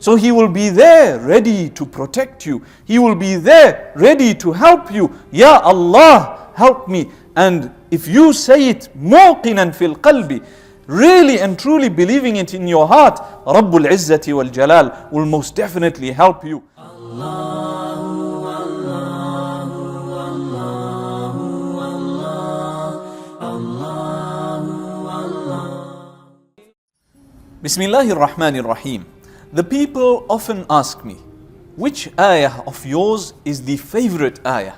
So He will be there ready to protect you. He will be there ready to help you. Ya Allah, help me. And if you say it muqinan fil qalbi, really and truly believing it in your heart, Rabbul Izzati wal Jalal will most definitely help you. Bismillahir Rahmanir Rahim. The people often ask me, which ayah of yours is the favorite ayah?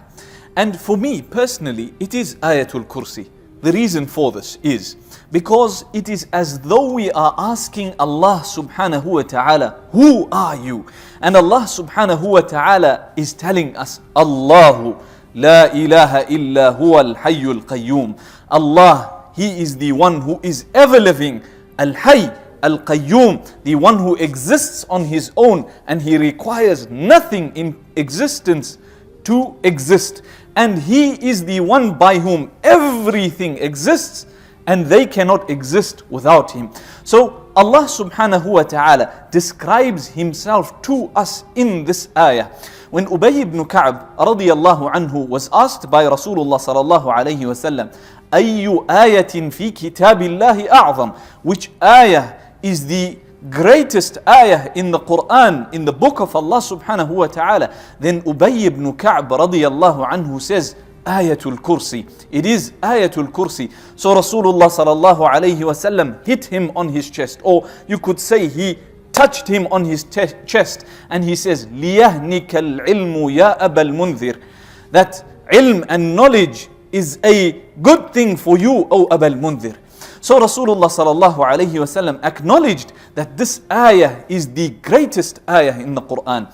And for me personally, it is Ayatul Kursi. The reason for this is because it is as though we are asking Allah subhanahu wa ta'ala, who are you? And Allah subhanahu wa ta'ala is telling us, Allahu la ilaha illa huwa al-hayyul qayyum. Allah, He is the one who is ever living, al-hayy, Al-Qayyum, the one who exists on His own, and He requires nothing in existence to exist. And He is the one by whom everything exists, and they cannot exist without Him. So Allah subhanahu wa ta'ala describes Himself to us in this ayah. When Ubay ibn Ka'b radiyallahu anhu was asked by Rasulullah sallallahu alayhi wa sallam, أَيُّ آيَةٍ فِي كِتَابِ اللَّهِ أَعْظَمُ, which ayah is the greatest ayah in the Quran, in the book of Allah subhanahu wa ta'ala, then Ubay ibn Ka'b radiyallahu anhu says, Ayatul Kursi. It is Ayatul Kursi. So Rasulullah sallallahu alayhi wa sallam hit him on his chest, or you could say He touched him on his chest, and He says, لِيَهْنِكَ الْعِلْمُ يَا أَبَا الْمُنذِرِ, that ilm and knowledge is a good thing for you, O Aba al-Mundhir. So Rasulullah sallallahu alayhi wa sallam acknowledged that this ayah is the greatest ayah in the Quran.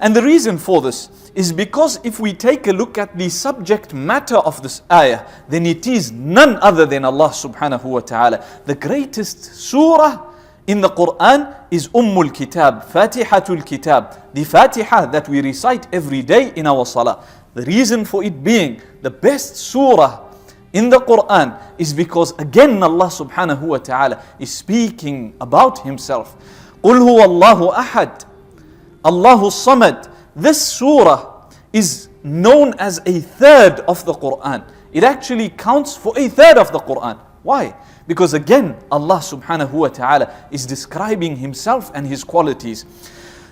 And the reason for this is because if we take a look at the subject matter of this ayah, then it is none other than Allah subhanahu wa ta'ala. The greatest surah in the Quran is Ummul Kitab, Fatihatul Kitab, the Fatiha that we recite every day in our salah. The reason for it being the best surah in the Quran is because again Allah subhanahu wa ta'ala is speaking about Himself. قُلْ هُوَ اللَّهُ أَحَدٌ Allahu Samad. This surah is known as a third of the Quran. It actually counts for a third of the Quran. Why? Because again Allah subhanahu wa ta'ala is describing Himself and His qualities.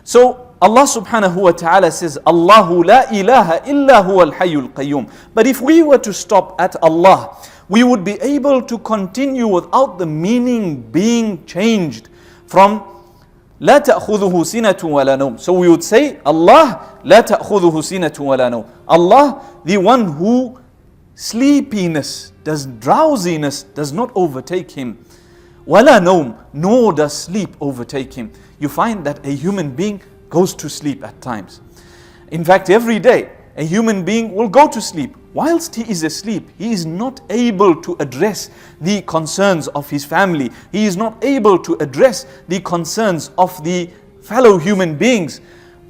So Allah subhanahu wa ta'ala says, Allahu la ilaha illa huwa al-hayyul qayyum. But if we were to stop at Allah, we would be able to continue without the meaning being changed from la ta'khudhuhu sinatun wa la nawm. So we would say, Allah la ta'khudhuhu sinatun wa la nawm. Allah, the one who sleepiness, drowsiness does not overtake Him. Wa la nawm, nor does sleep overtake Him. You find that a human being goes to sleep at times. In fact, every day a human being will go to sleep. Whilst he is asleep, he is not able to address the concerns of his family. He is not able to address the concerns of the fellow human beings.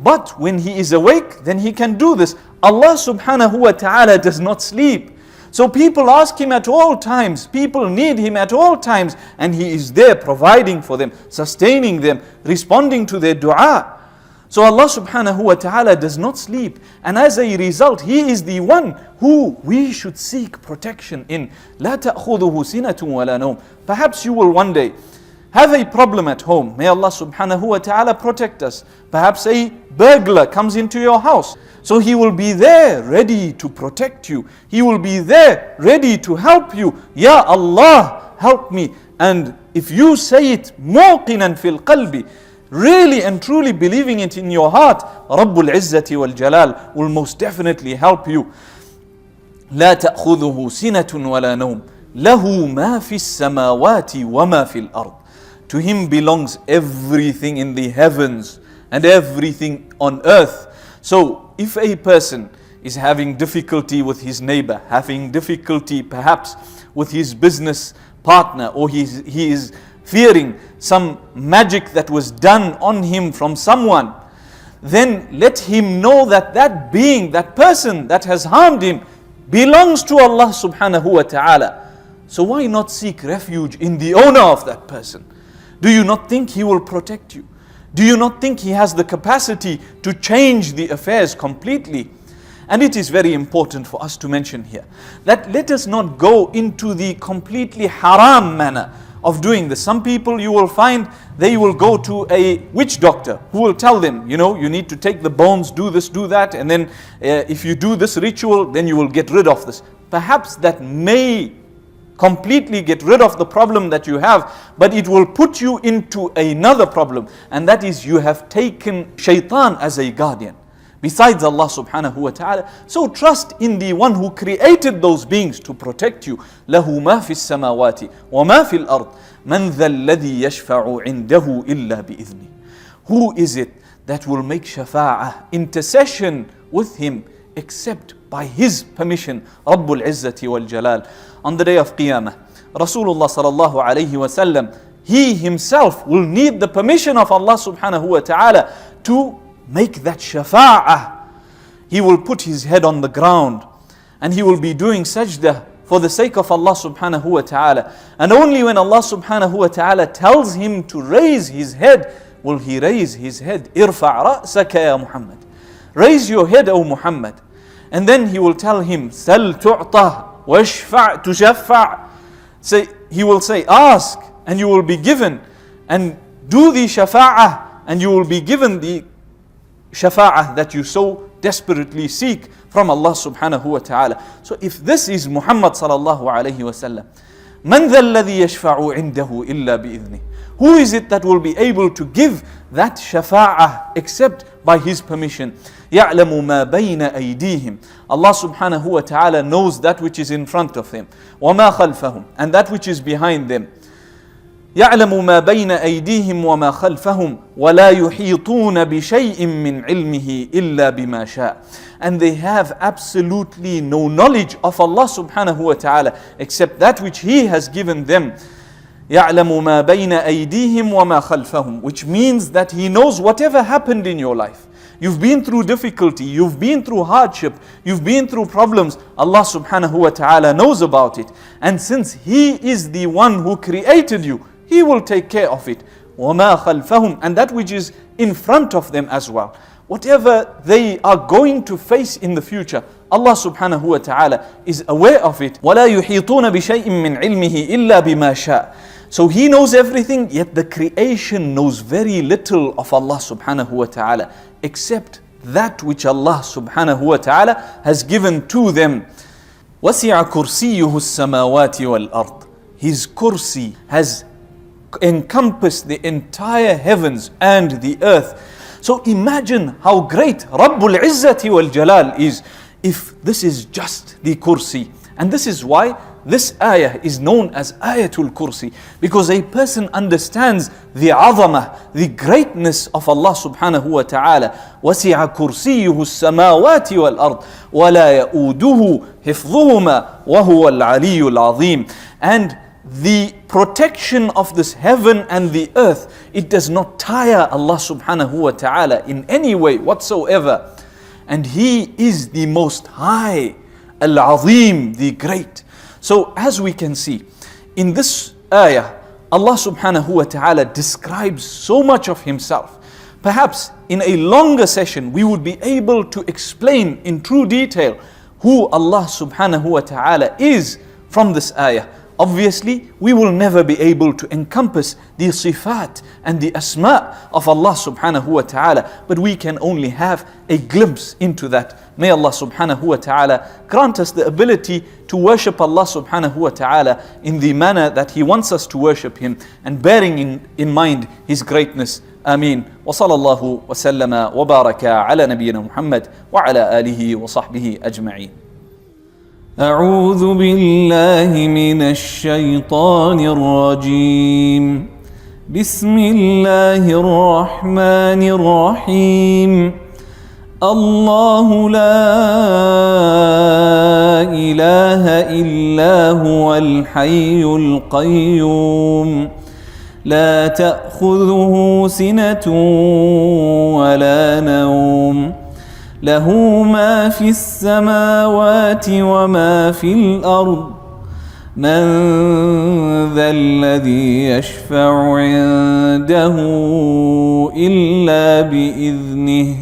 But when he is awake, then he can do this. Allah subhanahu wa ta'ala does not sleep. So people ask Him at all times, people need Him at all times, and He is there providing for them, sustaining them, responding to their dua. So Allah subhanahu wa ta'ala does not sleep, and as a result He is the one who we should seek protection in. لا تأخذه سنة ولا نوم. Perhaps you will one day have a problem at home. May Allah subhanahu wa ta'ala protect us. Perhaps a burglar comes into your house. So He will be there ready to protect you. He will be there ready to help you. Ya Allah, help me. And if you say it muqinan fil qalbi, really and truly believing it in your heart, Rabbul Izzati wal Jalal will most definitely help you. لا تأخذه سنة ولا نوم له ما في السماوات وما في الأرض. To Him belongs everything in the heavens and everything on earth. So if a person is having difficulty with his neighbor, having difficulty perhaps with his business partner, or he is fearing some magic that was done on him from someone, then let him know that that being, that person that has harmed him belongs to Allah subhanahu wa ta'ala. So why not seek refuge in the owner of that person? Do you not think He will protect you? Do you not think He has the capacity to change the affairs completely? And it is very important for us to mention here that let us not go into the completely haram manner of doing this. Some people you will find they will go to a witch doctor who will tell them, you need to take the bones, do this, do that, and then if you do this ritual, then you will get rid of this. Perhaps that may completely get rid of the problem that you have, but it will put you into another problem, and that is you have taken shaitan as a guardian besides Allah subhanahu wa ta'ala. So trust in the one who created those beings to protect you. لَهُ مَا فِي السَّمَاوَاتِ وَمَا فِي الْأَرْضِ مَنْ ذَا الَّذِي يَشْفَعُ عِنْدَهُ إِلَّا بِإِذْنِهِ. Who is it that will make shafa'ah, intercession with Him, except by His permission? Rabbul Izzati wal Jalal. On the day of Qiyamah, Rasulullah sallallahu alayhi wa sallam, he himself will need the permission of Allah subhanahu wa ta'ala to make that shafa'ah. He will put his head on the ground and he will be doing sajdah for the sake of Allah subhanahu wa ta'ala. And only when Allah subhanahu wa ta'ala tells him to raise his head, will he raise his head. Irfa' ra'saka ya Muhammad. Raise your head, O Muhammad. And then he will tell him, Sal tu'tah, washfa' tushaffa'. Say, he will say, ask and you will be given, and do the shafa'ah and you will be given the shafa'ah that you so desperately seek from Allah subhanahu wa ta'ala. So if this is Muhammad sallallahu alayhi wa sallam, man dha alladhi yashfa'u indahu illa bi'idhnih. Who is it that will be able to give that shafa'ah except by His permission? يَعْلَمُ مَا بَيْنَ أَيْدِيهِمْ. Allah subhanahu wa ta'ala knows that which is in front of them. وَمَا خَلْفَهُمْ. And that which is behind them. يعلم ما بين أيديهم وما خلفهم ولا يحيطون بشيء من علمه إلا بما شاء. And they have absolutely no knowledge of Allah subhanahu wa ta'ala except that which He has given them. يعلم ما بين أيديهم وما خلفهم, which means that He knows whatever happened in your life. You've been through difficulty, you've been through hardship, you've been through problems. Allah subhanahu wa ta'ala knows about it. And since He is the one who created you, He will take care of it. وَمَا خَلْفَهُمْ. And that which is in front of them as well. Whatever they are going to face in the future, Allah subhanahu wa ta'ala is aware of it. وَلَا يُحِيطُونَ بِشَيْءٍ مِّنْ عِلْمِهِ إِلَّا بِمَا شَاءَ. So He knows everything, yet the creation knows very little of Allah subhanahu wa ta'ala, except that which Allah subhanahu wa ta'ala has given to them. وَسِعَ كُرْسِيُّهُ السَّمَاوَاتِ وَالْأَرْضِ. His kursi has encompassed the entire heavens and the earth. So imagine how great Rabbul Izzati wal Jalal is if this is just the kursi. And this is why this ayah is known as Ayatul Kursi, because a person understands the azamah, the greatness of Allah subhanahu wa ta'ala. وَسِعَ كُرْسِيُّهُ السَّمَاوَاتِ وَالْأَرْضِ وَلَا يَؤُودُهُ حِفْظُهُمَا وَهُوَ الْعَلِيُّ الْعَظِيمُ. And the protection of this heaven and the earth, it does not tire Allah subhanahu wa ta'ala in any way whatsoever. And He is the most high, Al-Azim, the great. So as we can see, in this ayah, Allah subhanahu wa ta'ala describes so much of Himself. Perhaps in a longer session, we would be able to explain in true detail who Allah subhanahu wa ta'ala is from this ayah. Obviously, we will never be able to encompass the sifat and the asma of Allah subhanahu wa ta'ala, but we can only have a glimpse into that. May Allah subhanahu wa ta'ala grant us the ability to worship Allah subhanahu wa ta'ala in the manner that He wants us to worship Him, and bearing in mind His greatness. Ameen. Wa sallallahu wa sallama wa baraka ala nabiyyina Muhammad wa ala alihi wa sahbihi ajma'in. أعوذ بالله من الشيطان الرجيم. بسم الله الرحمن الرحيم. الله لا إله إلا هو الحي القيوم لا تأخذه سنة ولا نوم له ما في السماوات وما في الأرض من ذا الذي يشفع عنده إلا بإذنه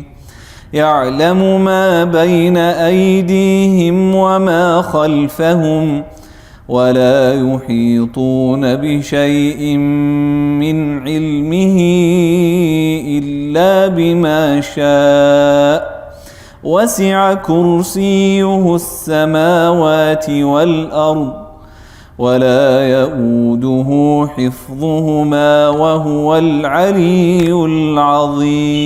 يعلم ما بين أيديهم وما خلفهم ولا يحيطون بشيء من علمه إلا بما شاء وسع كرسيه السماوات والأرض ولا يؤوده حفظهما وهو العلي العظيم.